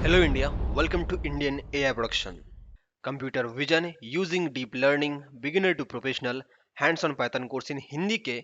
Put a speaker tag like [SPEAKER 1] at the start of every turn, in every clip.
[SPEAKER 1] Hello India, welcome to Indian AI Production. Computer Vision using Deep Learning Beginner to Professional Hands-on Python course in Hindi के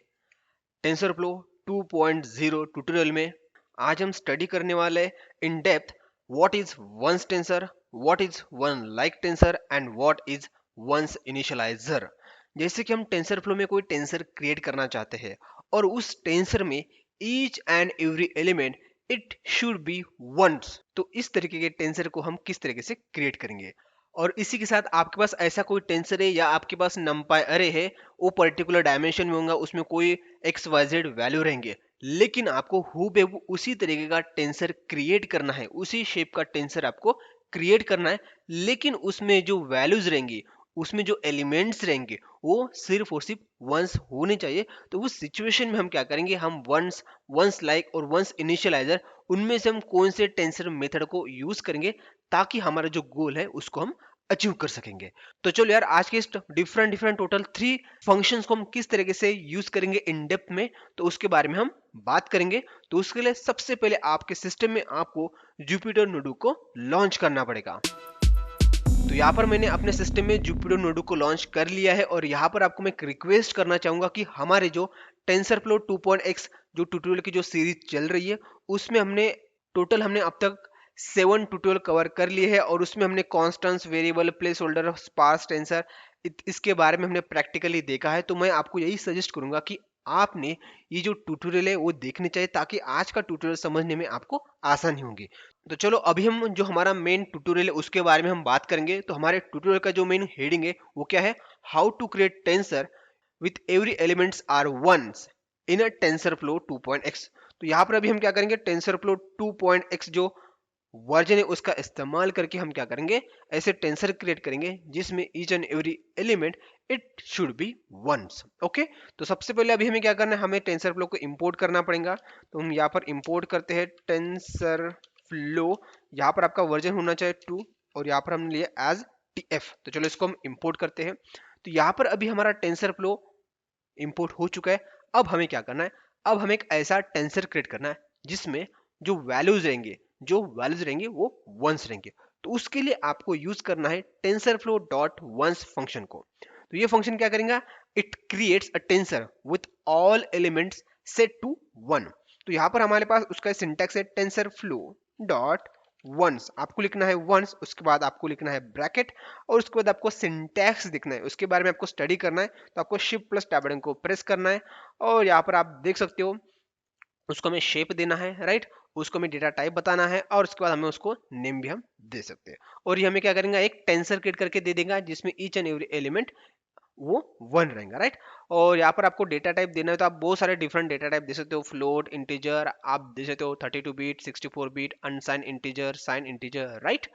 [SPEAKER 1] TensorFlow 2.0 tutorial में आज हम study करने वाले in depth what is ones tensor, what is one like tensor and what is ones initializer. जैसे कि हम TensorFlow में कोई टेंसर क्रिएट करना चाहते हैं और उस टेंसर में each and every element it should be ones, तो इस तरीके के टेंसर को हम किस तरीके से क्रिएट करेंगे। और इसी के साथ आपके पास ऐसा कोई टेंसर है या आपके पास नंपाई अरे है, वो पर्टिकुलर डायमेंशन में होगा, उसमें कोई एक्स वाई जेड वैल्यू रहेंगे, लेकिन आपको हूबहू उसी तरीके का टेंसर क्रिएट करना है, उसी शेप का टेंसर आपको क्रिएट करना है, लेकिन उसमें जो वैल्यूज रहेंगी, उसमें जो एलिमेंट्स रहेंगे वो सिर्फ और सिर्फ वंस होने चाहिए। तो उस सिचुएशन में हम क्या करेंगे, हम वंस, वंस लाइक और वंस इनिशियलाइजर, उनमें से हम कौन से टेंसर मेथड को यूज करेंगे ताकि हमारा जो गोल है उसको हम अचीव कर सकेंगे। तो चलो यार, आज के इस डिफरेंट डिफरेंट टोटल 3 फंक्शंस को हम किस तरीके से यूज करेंगे इन डेप्थ में, तो उसके बारे में हम बात करेंगे। तो उसके लिए सबसे पहले आपके सिस्टम में आपको जुपिटर नोटबुक को लॉन्च करना पड़ेगा। तो यहाँ पर मैंने अपने सिस्टम में जुपिटर नोटबुक को लॉन्च कर लिया है और यहाँ पर आपको मैं एक रिक्वेस्ट करना चाहूंगा कि हमारे जो टेंसरफ्लो 2.x जो ट्यूटोरियल की जो सीरीज चल रही है, उसमें हमने अब तक 7 ट्यूटोरियल कवर कर लिए हैं और उसमें हमने constants, variable, placeholder, sparse tensor, इसके बारे में हमने प्रैक्टिकली देखा है। तो मैं आपको यही सजेस्ट करूंगा कि आपने ये जो ट्यूटोरियल है वो देखने चाहिए ताकि आज का ट्यूटोरियल समझने में आपको आसानी होगी। तो चलो अभी हम जो हमारा मेन ट्यूटोरियल है उसके बारे में हम बात करेंगे। तो हमारे ट्यूटोरियल का जो मेन हेडिंग है वो क्या है, how to create tensor with every elements are ones in a TensorFlow 2.x। तो यहाँ पर अभी हम क्या करेंगे, टेंसरफ्लो 2.x जो वर्जन है उसका इस्तेमाल करके हम क्या करेंगे, ऐसे टेंसर क्रिएट करेंगे जिसमें each and every element it should be ones. Okay, तो सबसे पहले अभी हमें क्या करना है, हमें टेंसर फ्लो को इंपोर्ट करना पड़ेगा। तो हम यहाँ पर इंपोर्ट करते हैं टेंसर फ्लो, यहाँ पर आपका वर्जन होना चाहिए 2 और यहाँ पर हमने लिया एज टीएफ। तो चलो इसको हम इंपोर्ट करते हैं। तो यहाँ पर अभी हमारा टेंसर फ्लो इंपोर्ट हो चुका है। अब हमें क्या करना है, अब हमें एक ऐसा टेंसर क्रिएट करना है जिसमें जो वैल्यूज रहेंगे वो वंस रहेंगे। तो उसके लिए आपको यूज करना है टेंसरफ्लो डॉट वंस फंक्शन को। तो ये फंक्शन क्या करेगा, it creates a tensor with all elements set to 1। तो यहाँ पर हमारे पास उसका सिंटैक्स है टेंसरफ्लो डॉट वंस, आपको लिखना है वंस, उसके बाद आपको लिखना है ब्रैकेट और उसके बाद आपको सिंटैक्स लिखना है, उसके बारे में आपको स्टडी करना है। तो आपको शिफ्ट प्लस टैब बटन को प्रेस करना है और यहाँ पर आप देख सकते हो उसको हमें शेप देना है, राइट, उसको हमें डेटा टाइप बताना है और उसके बाद हमें उसको नेम भी हम दे सकते हैं। और ये हमें क्या करेंगे, एक टेंसर क्रिएट करके दे देगा जिसमें ईच एंड एवरी एलिमेंट वो 1 रहेगा, राइट। और यहाँ पर आपको डेटा टाइप देना है तो आप बहुत सारे डिफरेंट डेटा टाइप दे सकते हो, फ्लोट, इंटीजर, आप दे सकते हो 32 bit, 64 bit, unsigned integer, signed integer, right.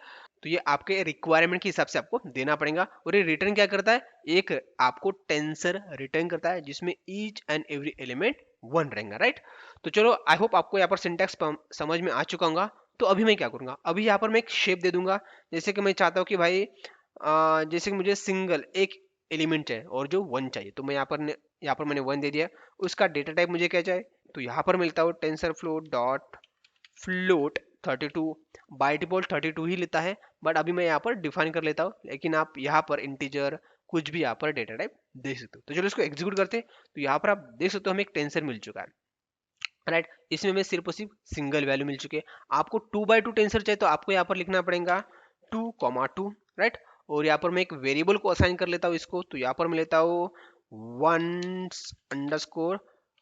[SPEAKER 1] तो ये आपके रिक्वायरमेंट के हिसाब से आपको देना पड़ेगा। और ये रिटर्न क्या करता है, एक आपको टेंसर रिटर्न करता है जिसमें ईच एंड एवरी एलिमेंट 1 रहेगा, राइट। तो चलो आई होप आपको यहाँ पर सिंटैक्स समझ में आ चुका होगा। तो अभी मैं क्या करूंगा, अभी यहाँ पर मैं एक शेप दे दूंगा। जैसे कि मैं चाहता हूँ कि भाई जैसे कि मुझे सिंगल एक एलिमेंट चाहिए और जो 1 चाहिए, तो मैं यहाँ पर मैंने 1 दे दिया। उसका डेटा टाइप मुझे क्या चाहिए, तो यहाँ पर मिलता है TensorFlow dot float 32। By default 32 ही लेता है, बट अभी मैं यहाँ पर डिफाइन कर लेता हूँ, लेकिन आप यहाँ पर इंटीजर कुछ भी यहाँ पर डेटा टाइप दे सकते हो। तो चलो इसको एग्जीक्यूट करते हैं। तो यहाँ पर आप देख सकते हो हमें एक टेंसर मिल चुका है, राइट। इसमें हमें सिर्फ और सिर्फ सिंगल वैल्यू मिल चुकी है। आपको 2x2 टेंसर चाहिए तो आपको यहाँ पर लिखना पड़ेगा 2,2, राइट। और यहाँ पर मैं एक वेरिएबल को असाइन कर लेता हूँ इसको। तो यहाँ पर मैं लेता हूँ once underscore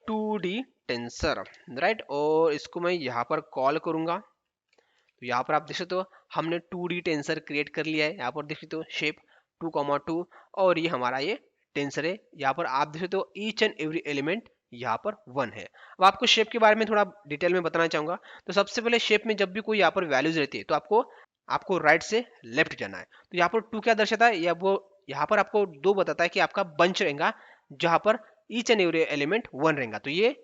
[SPEAKER 1] 2D tensor, right. और इसको मैं यहाँ पर कॉल करूंगा। तो यहाँ पर आप देख सकते हो हमने 2D टेंसर क्रिएट कर लिया है। यहाँ पर देख सकते हो शेप 2,2 और ये हमारा ये टेंसर है। यहाँ पर आप देख सकते हो ईच एंड एवरी एलिमेंट यहाँ पर 1 है। अब आपको शेप के बारे में थोड़ा डिटेल में बताना चाहूंगा। तो सबसे पहले शेप में जब भी कोई यहाँ पर वैल्यूज रहती है तो आपको राइट से लेफ्ट जाना है। तो यहाँ पर 2 क्या दर्शाता है, या वो यहाँ पर आपको 2 बताता है कि आपका बंच रहेगा जहां पर ईच एंड एवरी एलिमेंट 1 रहेगा। तो ये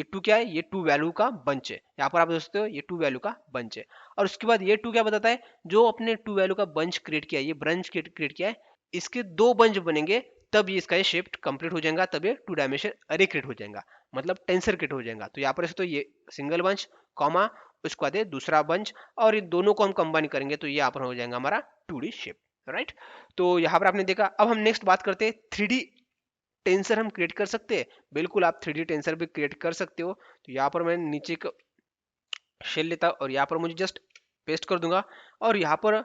[SPEAKER 1] 2 क्या है, ये 2 वैल्यू का बंच है। यहाँ पर आप देख सकते हो ये 2 वैल्यू का बंच है। और उसके बाद ये 2 क्या बताता है, जो अपने 2 वैल्यू का बंच क्रिएट किया है, ये ब्रांच क्रिएट किया है, इसके 2 बंच बनेंगे तब ये इसका ये शेप कंप्लीट हो जाएगा, तब ये 2 डायमेंशन अरे क्रिएट हो जाएगा, मतलब टेंसर क्रिएट हो जाएगा। तो यहाँ पर तो ये सिंगल बंच कॉमा उसके बाद ये दूसरा बंच, और इन दोनों को हम कंबाइन करेंगे तो ये यहाँ पर हो जाएगा हमारा 2D शेप, राइट। तो यहाँ पर आपने देखा। अब हम नेक्स्ट बात करते हैं 3D टेंसर हम क्रिएट कर सकते हैं। बिल्कुल आप 3D टेंसर भी क्रिएट कर सकते हो। तो यहाँ पर मैं नीचे का शेल लेता हूँ और यहाँ पर मुझे जस्ट पेस्ट कर दूंगा, और यहाँ पर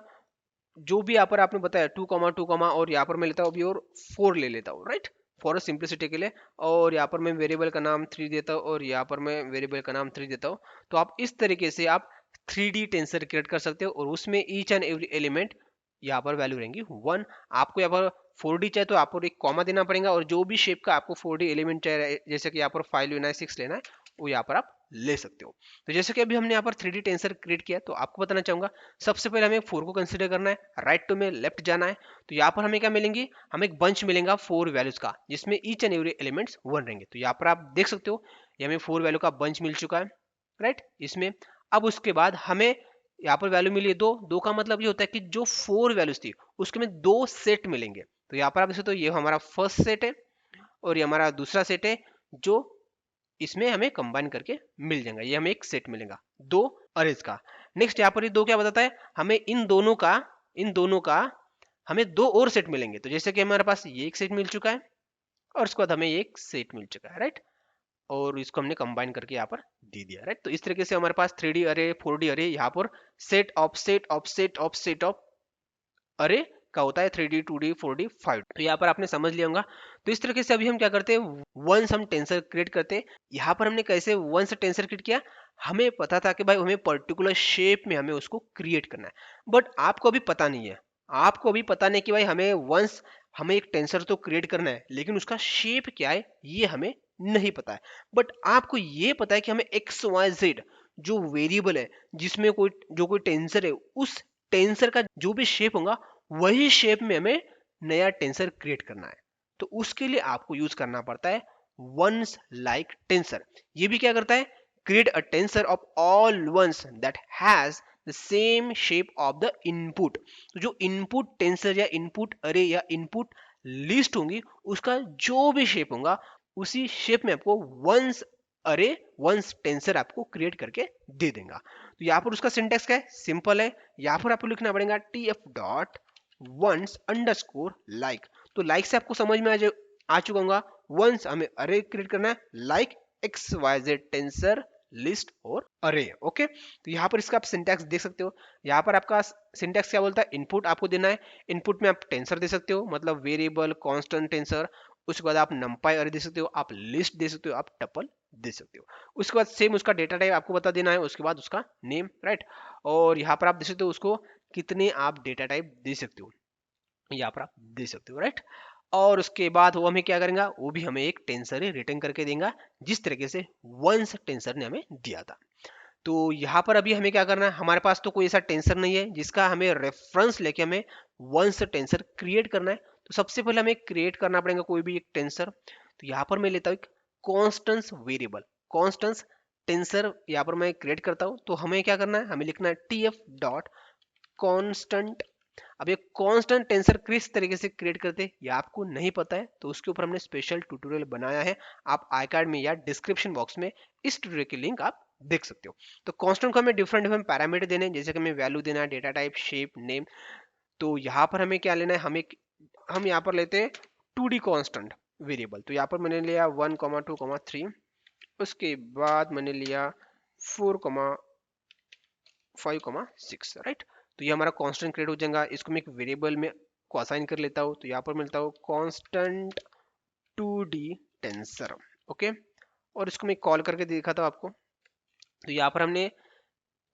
[SPEAKER 1] जो भी यहाँ पर आपने बताया 2, 2, और यहाँ पर मैं लेता हूँ अभी और 4 ले लेता हूँ, राइट, फॉर सिंप्लिसिटी के लिए। और यहाँ पर मैं वेरिएबल का नाम 3 देता हूँ और यहाँ पर मैं वेरिएबल का नाम 3 देता हूँ। तो आप इस तरीके से आप 3D टेंसर क्रिएट कर सकते हो, और उसमें ईच एंड एवरी एलिमेंट यहाँ पर वैल्यू रहेंगी 1। आपको यहाँ पर 4D चाहिए तो आपको एक कॉमा देना पड़ेगा, और जो भी शेप का आपको 4D एलिमेंट चाहिए, जैसे कि यहाँ पर 5 लेना है, 6 लेना है, वो यहाँ पर आप ले सकते हो। तो जैसे कि अभी हमने यहाँ पर 3D टेंसर क्रिएट किया, तो आपको बताना चाहूंगा सबसे पहले हमें 4 को कंसीडर करना है, राइट टू में लेफ्ट जाना है। तो यहाँ पर हमें क्या मिलेंगी, हमें एक बंच मिलेगा 4 वैल्यूज का, जिसमें ईच एंड एवरी एलिमेंट्स 1 रहेंगे। तो यहाँ पर आप देख सकते हो ये हमें 4 वैल्यू का बंच मिल चुका है, राइट, इसमें। अब उसके बाद हमें यहाँ पर वैल्यू मिली है 2 का मतलब ये होता है कि जो 4 वैल्यूज थी उसके में 2 सेट मिलेंगे। तो यहाँ पर आप देख सकते हो ये हमारा फर्स्ट सेट है और ये हमारा दूसरा सेट है, जो इसमें हमें कंबाइन करके मिल जाएगा, ये हमें एक सेट मिलेगा 2 अरेज का। नेक्स्ट यहाँ पर ये 2 क्या बताता है, हमें इन दोनों का हमें 2 और सेट मिलेंगे। तो जैसे कि हमारे पास ये एक सेट मिल चुका है और उसके बाद हमें ये एक सेट मिल चुका है, राइट, और इसको हमने कंबाइन करके यहाँ पर दे दिया, राइट। तो इस तरीके से हमारे पास 3D अरे 4D अरे यहाँ पर set of set of set of set of अरे का होता है 3D 2D 4D 5। तो यहाँ पर आपने समझ लिया होगा। तो इस तरीके से अभी हम क्या करते हैं, वंस हम टेंसर क्रिएट करते हैं। यहाँ पर हमने कैसे वंस टेंसर क्रिएट किया, हमें पता था कि भाई हमें पर्टिकुलर शेप में हमें उसको क्रिएट करना है, बट आपको अभी पता नहीं है, आपको अभी पता नहीं कि भाई हमें वंस हमें एक टेंसर तो क्रिएट करना है, लेकिन उसका शेप क्या है ये हमें नहीं पता है। बट आपको ये पता है कि हमें एक्स वाई जेड जो वेरिएबल है, जिसमें कोई टेंसर है, उस टेंसर का जो भी शेप होगा वही शेप में हमें नया टेंसर क्रिएट करना है। तो उसके लिए आपको यूज करना पड़ता है वंस लाइक टेंसर। ये भी क्या करता है, create a tensor of all ones that has the same shape of the input. तो जो इनपुट टेंसर या इनपुट अरे या इनपुट लिस्ट होंगी, उसका जो भी शेप होगा उसी शेप में आपको वंस अरे वंस टेंसर आपको क्रिएट करके दे देगा। तो यहाँ पर उसका सिंटेक्स क्या है, सिंपल है। यहाँ पर आपको लिखना पड़ेगा tf dot ones underscore like. तो लाइक से आपको समझ में आ चुका होगा, वंस हमें अरे क्रिएट करना है like X Y Z tensor list और अरे, ओके। तो यहाँ पर इसका आप सिंटैक्स देख सकते हो। यहाँ पर आपका सिंटैक्स क्या बोलता है, इनपुट आपको देना है, इनपुट में आप टेंसर दे सकते हो, मतलब वेरिएबल कांस्टेंट टेंसर। उसके बाद आप नंपाई अरे दे सकते हो, आप लिस्ट दे सकते हो, आप टपल दे सकते हो। उसके बाद सेम उसका डेटा टाइप आपको बता देना है, उसके बाद उसका नेम, राइट। और यहाँ पर आप दे सकते हो उसको कितने आप डेटा टाइप दे सकते हो, यहाँ पर आप दे सकते हो, राइट। और उसके बाद वो हमें क्या करेगा, वो भी हमें एक टेंसर ही रिटर्न करके देगा, जिस तरीके से वंस टेंसर ने हमें दिया था। तो यहाँ पर अभी हमें क्या करना है, हमारे पास तो कोई ऐसा टेंसर नहीं है जिसका हमें रेफरेंस लेके हमें वंस टेंसर क्रिएट करना है। तो सबसे पहले हमें क्रिएट करना पड़ेगा कोई भी एक टेंसर। तो यहाँ पर मैं लेता हूँ एक कॉन्स्टेंस वेरिएबल, कॉन्स्टेंस टेंसर यहाँ पर मैं क्रिएट करता हूँ। तो हमें क्या करना है, हमें लिखना है tf डॉट कॉन्स्टेंट। अब ये कांस्टेंट टेंसर किस तरीके से क्रिएट करते हैं ये आपको नहीं पता है, तो उसके ऊपर हमने स्पेशल ट्यूटोरियल बनाया है, आप आई कार्ड में या डिस्क्रिप्शन बॉक्स में इस ट्यूटोरियल की लिंक आप देख सकते हो। तो कांस्टेंट को हमें डिफरेंट डिफरेंट पैरामीटर देने हैं, जैसे कि हमें वैल्यू देना है, डेटा टाइप, शेप, नेम। तो यहाँ पर हमें क्या लेना है, हम यहाँ पर लेते हैं 2D कांस्टेंट वेरिएबल। तो यहाँ पर मैंने लिया 1, 2, 3। उसके बाद मैंने लिया 4, 5, 6, राइट। तो ये हमारा कांस्टेंट क्रिएट हो जाएगा। इसको मैं एक वेरिएबल में को असाइन कर लेता हूँ। तो यहाँ पर मिलता हूँ कांस्टेंट 2D टेंसर, ओके। और इसको मैं कॉल करके दिखाता हूँ आपको। तो यहाँ पर हमने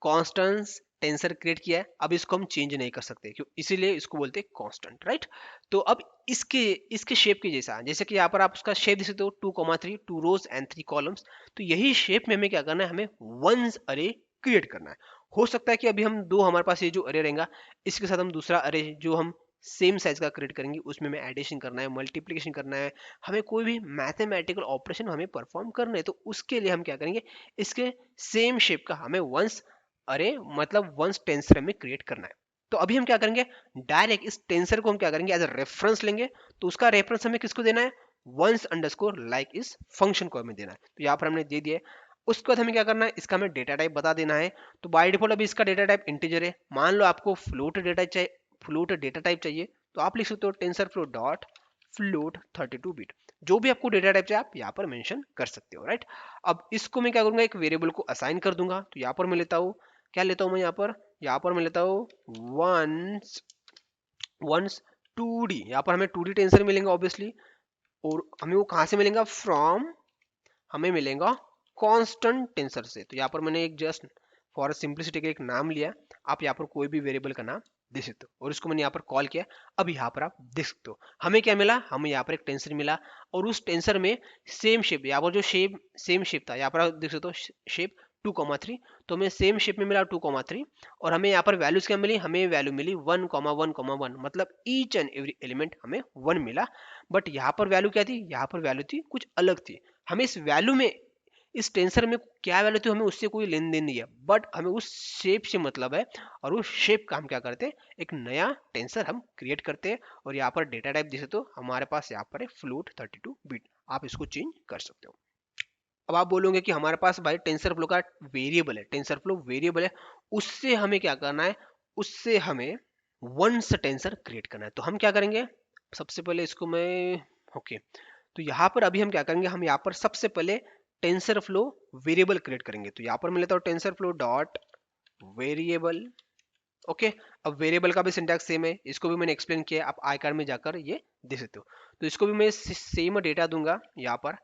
[SPEAKER 1] कांस्टेंट टेंसर क्रिएट किया है, अब इसको हम चेंज नहीं कर सकते क्यों, इसीलिए इसको बोलते हैं कांस्टेंट, राइट। तो अब इसके शेप के जैसा, जैसे कि यहाँ पर आप उसका शेप देख सकते हो 2, 3, 2 रोज एंड 3 कॉलम्स। तो यही शेप में हमें क्या करना है, हमें वंस अरे क्रिएट करना है। हो सकता है कि अभी हम हमारे पास ये जो अरे रहेगा, इसके साथ हम दूसरा अरे जो हम सेम साइज का क्रिएट करेंगे, उसमें हमें एडिशन करना है, मल्टीप्लिकेशन करना है, हमें कोई भी मैथमेटिकल ऑपरेशन हमें परफॉर्म करना है। तो उसके लिए हम क्या करेंगे, इसके सेम शेप का हमें वंस अरे मतलब वंस टेंसर हमें क्रिएट करना है। तो अभी हम क्या करेंगे, डायरेक्ट इस टेंसर को हम क्या करेंगे, एज अ रेफरेंस लेंगे। तो उसका रेफरेंस हमें किसको देना है, वंस अंडरस्कोर लाइक इस फंक्शन को हमें देना है। तो यहाँ पर हमने दे दिया। उसके बाद हमें क्या करना है, इसका हमें डेटा टाइप बता देना है। तो बाय डिफॉल्ट अभी इसका डेटा टाइप इंटीजर है। मान लो आपको फ्लोट डेटा टाइप चाहिए, तो आप लिख सकते हो टेंसरफ्लो डॉट फ्लोट 32 बिट। जो भी आपको डेटा टाइप चाहिए आप यहाँ पर मेंशन कर सकते हो, राइट। अब इसको मैं क्या करूंगा, एक वेरिएबल को असाइन कर दूंगा। तो यहाँ पर मैं लेता हूँ, क्या लेता हूँ मैं यहाँ पर मैं लेता हूँ वंस वंस 2D। यहाँ पर हमें 2D टेंसर मिलेंगे ऑब्वियसली, और हमें वो कहाँ से मिलेगा, फ्रॉम, हमें मिलेगा कांस्टेंट टेंसर से। तो यहाँ पर मैंने एक जस्ट फॉर सिंपलिसिटी का एक नाम लिया। आप यहाँ पर कोई भी वेरिएबल का नाम दे सकते हो, और इसको मैंने यहाँ पर कॉल किया। अब यहाँ पर आप देख सकते हो हमें क्या मिला, हमें यहाँ पर एक टेंसर मिला, और उस टेंसर में सेम शेप, यहाँ पर जो सेम शेप था, यहाँ पर आप देख सकते हो शेप 2,3। तो हमें सेम शेप में मिला 2,3, और हमें यहाँ पर वैल्यूज क्या मिली, हमें वैल्यू मिली 1,1,1, मतलब ईच एंड एवरी एलिमेंट हमें 1 मिला। बट यहाँ पर वैल्यू क्या थी, यहाँ पर वैल्यू थी कुछ अलग थी। हमें इस वैल्यू में, इस टेंसर में क्या वैल्यू थी, हमें उससे कोई लेन देन नहीं है, बट हमें उस शेप से मतलब है। और उस शेप का हम क्या करते हैं, एक नया टेंसर हम क्रिएट करते हैं। और यहाँ पर डेटा टाइप जैसे, तो हमारे पास यहाँ पर है फ्लोट 32 बिट। आप इसको चेंज कर सकते हो। अब आप बोलोगे कि हमारे पास भाई टेंसर फ्लो का वेरिएबल है, टेंसर फ्लो वेरिएबल है, उससे हमें क्या करना है, उससे हमें वंस टेंसर क्रिएट करना है। तो हम क्या करेंगे, सबसे पहले इसको मैं, ओके, तो यहाँ पर अभी हम क्या करेंगे, हम यहाँ पर सबसे पहले टेंसर फ्लो वेरिएबल क्रिएट करेंगे। तो यहाँ पर मैं लेता हूँ tensor flow dot variable. Okay, अब वेरिएबल का भी सिंटैक्स सेम है, इसको भी मैंने एक्सप्लेन किया है, आप आई कार्ड में जाकर ये देख सकते हो। तो इसको भी मैं सेम डेटा दूंगा यहाँ पर,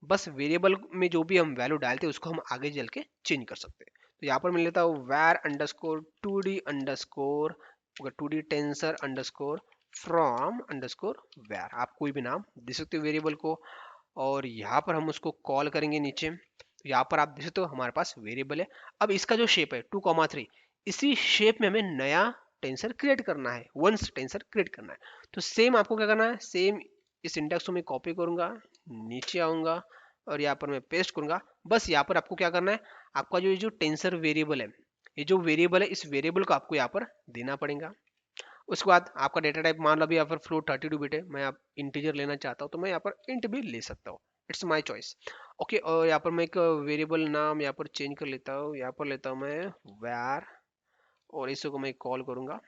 [SPEAKER 1] बस वेरिएबल में जो भी हम वैल्यू डालते हैं उसको हम आगे चल के चेंज कर सकते हैं। तो यहाँ पर मैं लेता हूँ वैर underscore 2D underscore 2D tensor underscore from underscore वैर। आप कोई भी नाम दे सकते हो वेरिएबल को, और यहाँ पर हम उसको कॉल करेंगे नीचे। तो यहाँ पर आप देख सकते हो हमारे पास वेरिएबल है। अब इसका जो शेप है 2,3, इसी शेप में हमें नया टेंसर क्रिएट करना है, वंस टेंसर क्रिएट करना है। तो सेम आपको क्या करना है, सेम इस इंडेक्स को मैं कॉपी करूंगा, नीचे आऊंगा, और यहाँ पर मैं पेस्ट करूंगा। बस यहाँ पर आपको क्या करना है, आपका जो ये जो टेंसर वेरिएबल है, ये जो वेरिएबल है, इस वेरिएबल को आपको यहाँ पर देना पड़ेगा। उसके बाद आपका डेटा टाइप मान लो अभी यहाँ पर फ्लोट 32 बिट है, मैं आप इंटीजर लेना चाहता हूँ तो मैं यहाँ पर इंट भी ले सकता हूँ, इट्स माय चॉइस। ओके, और यहाँ पर मैं एक वेरिएबल नाम यहाँ पर चेंज कर लेता हूँ, यहाँ पर लेता हूँ मैं var, और इसको मैं कॉल करूंगा।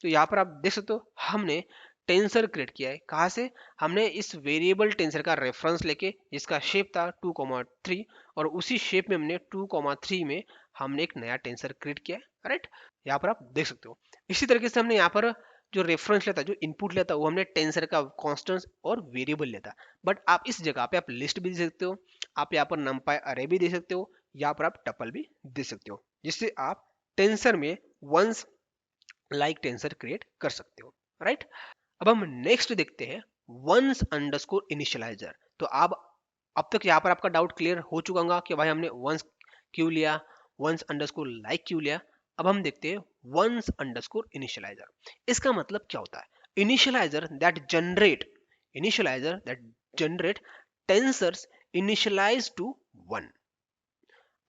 [SPEAKER 1] तो यहाँ पर आप देख सकते हो हमने टेंसर क्रिएट किया है। कहाँ से, हमने इस वेरिएबल टेंसर का रेफरेंस लेके, जिसका शेप था 2,3, और उसी शेप में हमने 2,3 में हमने एक नया टेंसर क्रिएट किया है, राइट। यहाँ पर आप देख सकते हो। इसी तरीके से हमने यहाँ पर जो रेफरेंस लेता, जो इनपुट लेता, वो हमने टेंसर का कॉन्स्टेंट और वेरिएबल लेता। बट आप इस जगह पे आप लिस्ट भी दे सकते हो, आप यहाँ पर नंपाई अरे भी दे सकते हो, यहाँ पर आप टपल भी दे सकते हो, जिससे आप टेंसर में वंस लाइक टेंसर क्रिएट कर सकते हो, राइट। अब हम नेक्स्ट देखते हैं वंस अंडरस्कोर इनिशियलाइजर। तो अब तक यहाँ पर आपका डाउट क्लियर हो चुका होगा कि भाई हमने वंस क्यों लिया, वंस अंडरस्कोर लाइक क्यों लिया। अब हम देखते हैं वंस अंडरस्कोर इनिशियलाइजर। इसका मतलब क्या होता है, initializer that generate tensors initialize to 1।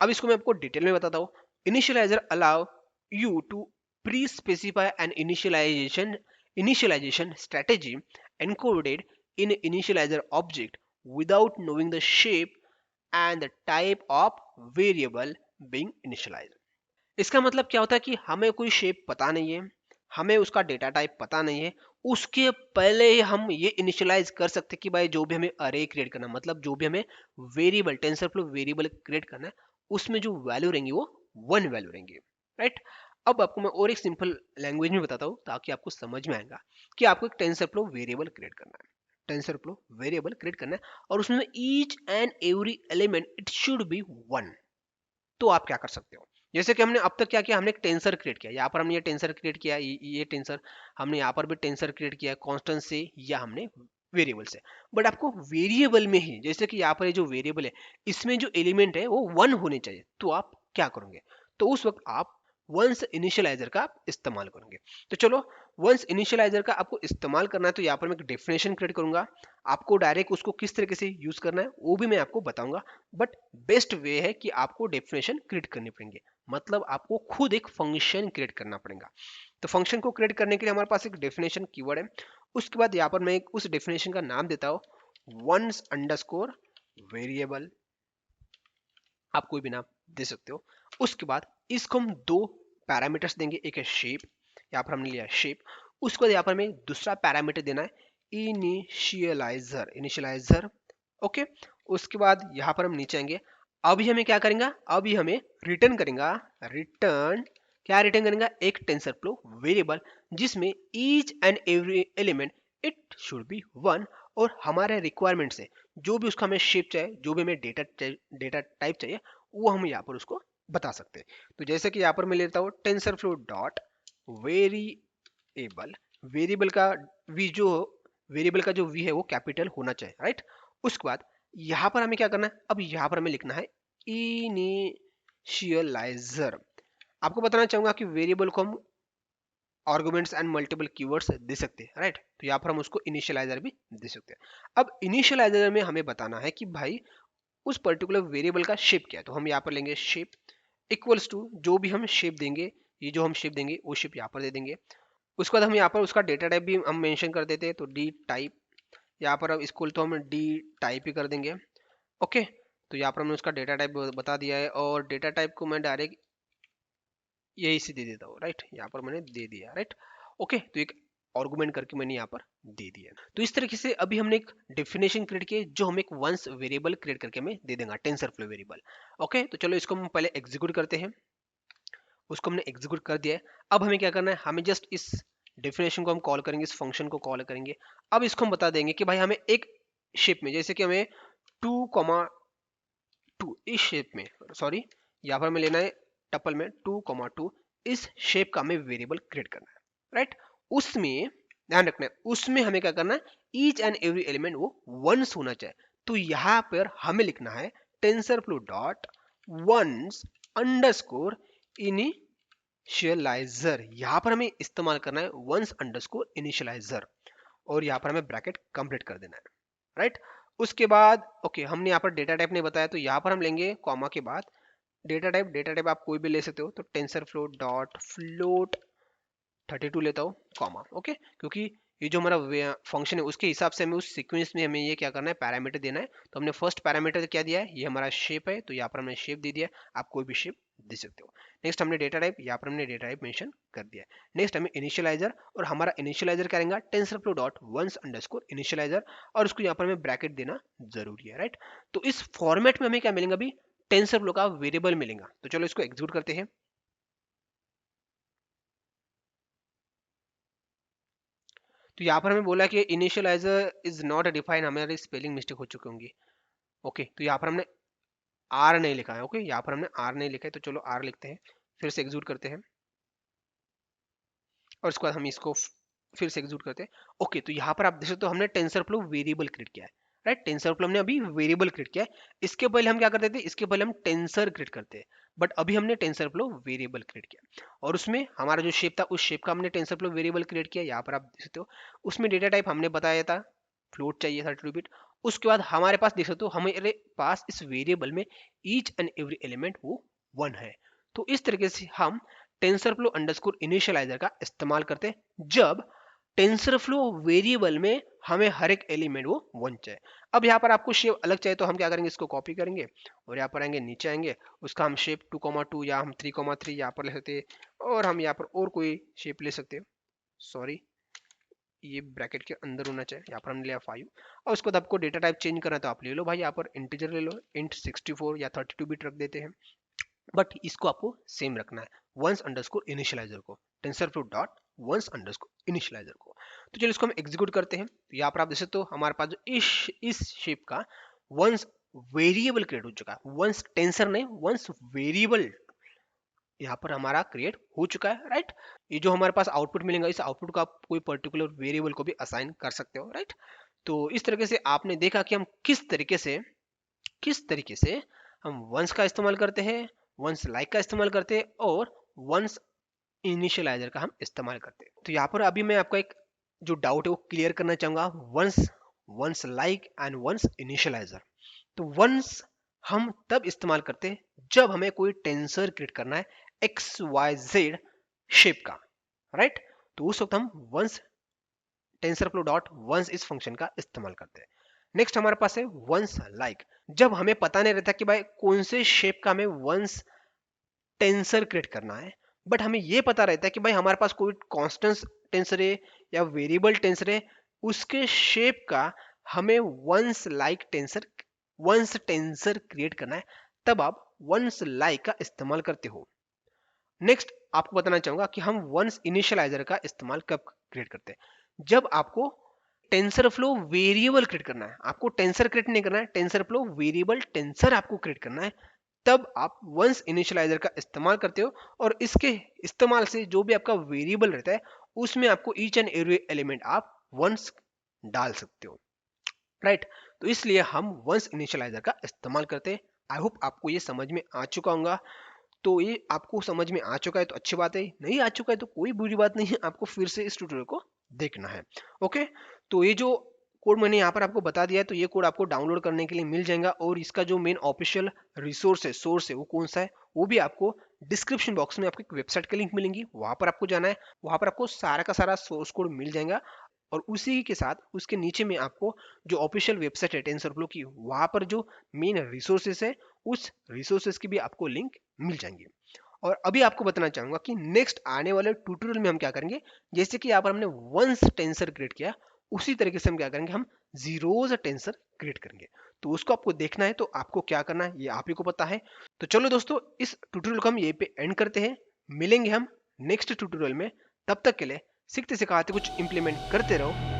[SPEAKER 1] अब इसको मैं आपको डिटेल में बताता हूँ। Initializer allow you to pre specify an initialization strategy encoded in initializer object without knowing the shape and the type of variable being initialized। इसका मतलब क्या होता है कि हमें कोई शेप पता नहीं है, हमें उसका डेटा टाइप पता नहीं है, उसके पहले ही हम ये इनिशियलाइज कर सकते हैं कि भाई जो भी हमें अरे क्रिएट करना, मतलब जो भी हमें वेरिएबल टेंसरफ्लो वेरिएबल क्रिएट करना है, उसमें जो वैल्यू रहेंगी वो 1 वैल्यू रहेंगी, राइट। अब आपको मैं और एक सिंपल लैंग्वेज में बताता हूँ ताकि आपको समझ में आएगा कि आपको एक टेंसरफ्लो वेरिएबल क्रिएट करना है, टेंसरफ्लो वेरिएबल क्रिएट करना है, और उसमें each and every element it should B 1। तो आप क्या कर सकते हो, जैसे कि हमने अब तक क्या किया, हमने एक टेंसर क्रिएट किया, यहाँ पर हमने ये टेंसर क्रिएट किया, ये टेंसर, हमने यहाँ पर भी टेंसर क्रिएट किया कांस्टेंट से या हमने वेरिएबल से। बट आपको वेरिएबल में ही, जैसे कि यहाँ पर ये जो वेरिएबल है, इसमें जो एलिमेंट है वो 1 होने चाहिए। तो आप क्या करोगे, तो उस वक्त आप वंस इनिशियलाइजर का इस्तेमाल करोगे। तो चलो, वंस इनिशियलाइजर का आपको इस्तेमाल करना है, तो यहाँ पर मैं एक डेफिनेशन क्रिएट करूंगा। आपको डायरेक्ट उसको किस तरीके से यूज करना है वो भी मैं आपको बताऊंगा, बट बेस्ट वे है कि आपको डेफिनेशन क्रिएट करनी पड़ेंगे, मतलब आपको खुद एक फंक्शन क्रिएट करना पड़ेगा। तो फंक्शन को क्रिएट करने के लिए हमारे पास एक डेफिनेशन कीवर्ड है। उसके बाद यहाँ पर मैं उस डेफिनेशन का नाम देता हूँ वंस अंडरस्कोर वेरिएबल। आप कोई भी नाम दे सकते हो। उसके बाद इसको हम दो पैरामीटर्स देंगे, एक है शेप, यहाँ पर हमने लिया शेप। उसके बाद यहाँ पर हमें दूसरा पैरामीटर देना है इनिशियलाइजर, इनिशियलाइजर। ओके, उसके बाद यहाँ पर हम नीचे आएंगे। अभी हमें क्या करेंगे, अभी हमें रिटर्न करेंगे, रिटर्न क्या रिटर्न करेंगे, एक टेंसर फ्लो वेरिएबल जिसमें each and every element it should B one, और हमारे रिक्वायरमेंट से जो भी उसका हमें शेप चाहिए, जो भी हमें डेटा टाइप चाहिए, वो हम यहाँ पर उसको बता सकते हैं। तो जैसे कि यहाँ पर मैं लेता हूँ tensor flow dot variable, variable का वी जो वेरिएबल का जो वी है वो कैपिटल होना चाहिए, राइट। उसके बाद यहाँ पर हमें क्या करना है, अब यहाँ पर हमें लिखना है इनिशियलाइजर। आपको बताना चाहूंगा कि वेरिएबल को हम आर्गुमेंट्स एंड मल्टीपल कीवर्ड्स दे सकते हैं, राइट। तो यहाँ पर हम उसको इनिशियलाइजर भी दे सकते हैं। अब इनिशियलाइजर में हमें बताना है कि भाई उस पर्टिकुलर वेरिएबल का शेप क्या है। तो हम यहाँ पर लेंगे शेप इक्वल्स टू जो भी हम शेप देंगे, ये जो हम शेप देंगे वो शेप यहाँ पर दे देंगे। उसके बाद हम यहाँ पर उसका डेटा टाइप भी हम मेंशन कर देते हैं, तो डी टाइप, यहाँ पर अब इसको तो हम डी टाइप ही कर देंगे। ओके, तो यहाँ पर हमने उसका डेटा टाइप बता दिया है, और डेटा टाइप को मैं डायरेक्ट यही से दे देता हूँ, राइट। यहाँ पर मैंने दे दिया, राइट। ओके, तो एक आर्गुमेंट करके मैंने यहाँ पर दे दिया। तो इस तरीके से अभी हमने एक डेफिनेशन क्रिएट की जो हम एक वंस वेरिएबल क्रिएट करके हमें दे देंगे, टेंसर फ्लो वेरिएबल। ओके, तो चलो इसको हम पहले एग्जीक्यूट करते हैं। उसको हमने एग्जीक्यूट कर दिया है। अब हमें क्या करना है, हमें जस्ट इस डेफिनेशन को हम कॉल करेंगे, इस फंक्शन को कॉल करेंगे। अब इसको हम बता देंगे कि भाई हमें एक शेप में, जैसे कि हमें 2,2 इस शेप में, सॉरी यहाँ पर हमें लेना है टपल में 2,2, इस शेप का हमें वेरिएबल क्रिएट करना है, राइट। उसमें ध्यान रखना है, उसमें हमें क्या करना है, ईच एंड एवरी एलिमेंट वो वंस होना चाहिए। तो यहाँ पर हमें लिखना है TensorFlow dot ones underscore initializer. यहाँ पर हमें इस्तेमाल करना है वंस अंडरस्कोर इनिशियलाइजर, और यहाँ पर हमें ब्रैकेट कंप्लीट कर देना है, राइट। उसके बाद ओके, हमने यहाँ पर डेटा टाइप नहीं बताया, तो यहाँ पर हम लेंगे कॉमा के बाद डेटा टाइप। डेटा टाइप आप कोई भी ले सकते हो, तो टेंसर फ्लो डॉट फ्लोट 32 लेता हूँ कॉमा। ओके, क्योंकि ये जो हमारा फंक्शन है उसके हिसाब से हमें उस सीक्वेंस में हमें ये क्या करना है, पैरामीटर देना है। तो हमने फर्स्ट पैरामीटर क्या दिया है, ये हमारा शेप है, तो यहाँ पर हमने शेप दे दिया। आप कोई भी शेप दे सकते हो। नेक्स्ट हमने डेटा टाइप, यहाँ पर हमने डेटा टाइप मेंशन कर दिया है। नेक्स्ट हमें इनिशियलाइजर, और हमारा इनिशियलाइजर क्या रहेगा, TensorFlow dot ones underscore initializer, और उसको यहाँ पर हमें ब्रैकेट देना जरूरी है, राइट। तो इस फॉर्मेट में हमें क्या मिलेगा, अभी टेंसर फ्लो का वेरिएबल मिलेगा। तो चलो इसको एग्जीक्यूट करते हैं। तो यहाँ पर हमें बोला कि इनिशियलाइजर इज नॉट डिफाइन, हमारी स्पेलिंग मिस्टेक हो चुकी होंगी। ओके, तो यहाँ पर हमने आर नहीं लिखा है। ओके, यहाँ पर हमने आर नहीं लिखा है, तो चलो आर लिखते हैं, फिर से एग्जीक्यूट करते हैं, और उसके बाद हम इसको फिर से एग्जीक्यूट करते हैं। ओके, तो यहाँ पर आप देख सकते हो हमने टेंसर फ्लो वेरिएबल क्रिएट किया है, राइट। टेंसर फ्लो हमने अभी वेरिएबल क्रिएट किया है। इसके पहले हम क्या करते थे, इसके पहले हम टेंसर क्रिएट करते हैं, बट अभी हमने टेंसर फ्लो वेरिएबल क्रिएट किया, और उसमें हमारा जो शेप था उस शेप का हमने टेंसर फ्लो वेरिएबल क्रिएट किया। यहाँ पर आप देख सकते हो उसमें डेटा टाइप हमने बताया था फ्लोट चाहिए 32 बिट। उसके बाद हमारे पास देख सकते हो हमारे पास इस वेरिएबल में ईच एंड एवरी एलिमेंट वो वन है। तो इस तरीके से हम टेंसर फ्लो अंडरस्कोर इनिशियलाइजर का इस्तेमाल करते हैं जब टेंसर फ्लो वेरिएबल में हमें हर एक एलिमेंट वो वन चाहिए। अब यहाँ पर आपको शेप अलग चाहिए, तो हम क्या करेंगे, इसको कॉपी करेंगे और यहाँ पर आएंगे, नीचे आएंगे, उसका हम शेप 2,2 या हम 3,3 यहाँ पर ले सकते हैं, और हम यहाँ पर और कोई शेप ले सकते हैं। सॉरी, ये ब्रैकेट के अंदर होना चाहिए। यहाँ पर हमने लिया 5, और उसके बाद आपको डेटा टाइप चेंज करना है तो आप ले लो भाई, यहाँ पर इंटीजर ले लो, इंट 64 या 32 बिट रख देते हैं। बट इसको आपको सेम रखना है, वंस अंडरस्कोर इनिशियलाइजर को, TensorFlow dot ones underscore initializer को। तो चलिए इसको हम एग्जीक्यूट करते हैं। तो यहाँ पर आप देख सकते हो हमारे पास जो इस शेप का वंस वेरिएबल क्रिएट हो चुका है, वंस टेंसर नहीं, वंस वेरिएबल यहाँ पर हमारा क्रिएट हो चुका है, राइट। ये जो हमारे पास आउटपुट मिलेगा, इस आउटपुट को आप कोई पर्टिकुलर वेरिएबल को भी असाइन कर सकते हो, राइट। तो इस तरीके से आपने देखा कि हम किस तरीके से हम वंस का इस्तेमाल करते हैं, वंस लाइक का इस्तेमाल करते हैं, और वंस इनिशियलाइजर का हम इस्तेमाल करते हैं। तो यहाँ पर अभी मैं आपका एक जो डाउट है वो क्लियर करना चाहूंगा, ones ones like and ones initializer. तो वंस हम तब इस्तेमाल करते हैं जब हमें कोई टेंसर क्रिएट करना है एक्स वाई जेड शेप का, राइट। तो उस वक्त हम ones TensorFlow dot ones इस फंक्शन का इस्तेमाल करते हैं। नेक्स्ट हमारे पास है वंस लाइक। जब हमें पता नहीं रहता कि भाई कौन से शेप का हमें वंस टेंसर क्रिएट करना है, बट हमें ये पता रहता है कि भाई हमारे पास कोई कांस्टेंट टेंसर है या वेरिएबल टेंसर है, उसके शेप का हमें वंस टेंसर क्रिएट करना है, तब आप वंस लाइक का इस्तेमाल करते हो। नेक्स्ट आपको बताना चाहूंगा कि हम वंस इनिशियलाइजर का इस्तेमाल कब क्रिएट करते हैं। जब आपको टेंसर फ्लो वेरिएबल क्रिएट करना है, आपको टेंसर क्रिएट नहीं करना है, टेंसर फ्लो वेरिएबल टेंसर आपको क्रिएट करना है, तब आप वंस इनिशियलाइजर का इस्तेमाल करते हो। और इसके इस्तेमाल से जो भी आपका वेरिएबल रहता है उसमें आपको ईच एंड एवरी एलिमेंट आप वंस डाल सकते हो, राइट। तो इसलिए हम वंस इनिशियलाइजर का इस्तेमाल करते हैं। आई होप आपको ये समझ में आ चुका होगा। तो ये आपको समझ में आ चुका है तो अच्छी बात है, नहीं आ चुका है तो कोई बुरी बात नहीं है, आपको फिर से इस ट्यूटोरियल को देखना है। ओके, तो ये जो कोड मैंने यहाँ पर आपको बता दिया है, तो ये कोड आपको डाउनलोड करने के लिए मिल जाएगा। और इसका जो मेन ऑफिशियल रिसोर्स है, सोर्स है, वो कौन सा है, वो भी आपको डिस्क्रिप्शन बॉक्स में आपको एक वेबसाइट की लिंक मिलेंगी, वहां पर आपको जाना है, वहां पर आपको सारा का सारा सोर्स कोड मिल जाएगा। और उसी के साथ उसके नीचे में आपको जो ऑफिशियल वेबसाइट है टेंसरफ्लो की, वहां पर जो मेन रिसोर्सेस है, उस रिसोर्सेस की भी आपको लिंक मिल जाएंगी। और अभी आपको बताना चाहूंगा कि नेक्स्ट आने वाले ट्यूटोरियल में हम क्या करेंगे, जैसे कि यहाँ पर हमने वंस टेंसर क्रिएट किया, उसी तरीके से हम क्या करेंगे, हम जीरोज टेंसर क्रिएट करेंगे। तो उसको आपको देखना है, तो आपको क्या करना है ये आप ही को पता है। तो चलो दोस्तों, इस ट्यूटोरियल को हम यहीं पे एंड करते हैं। मिलेंगे हम नेक्स्ट ट्यूटोरियल में, तब तक के लिए सीखते सिखाते कुछ इंप्लीमेंट करते रहो।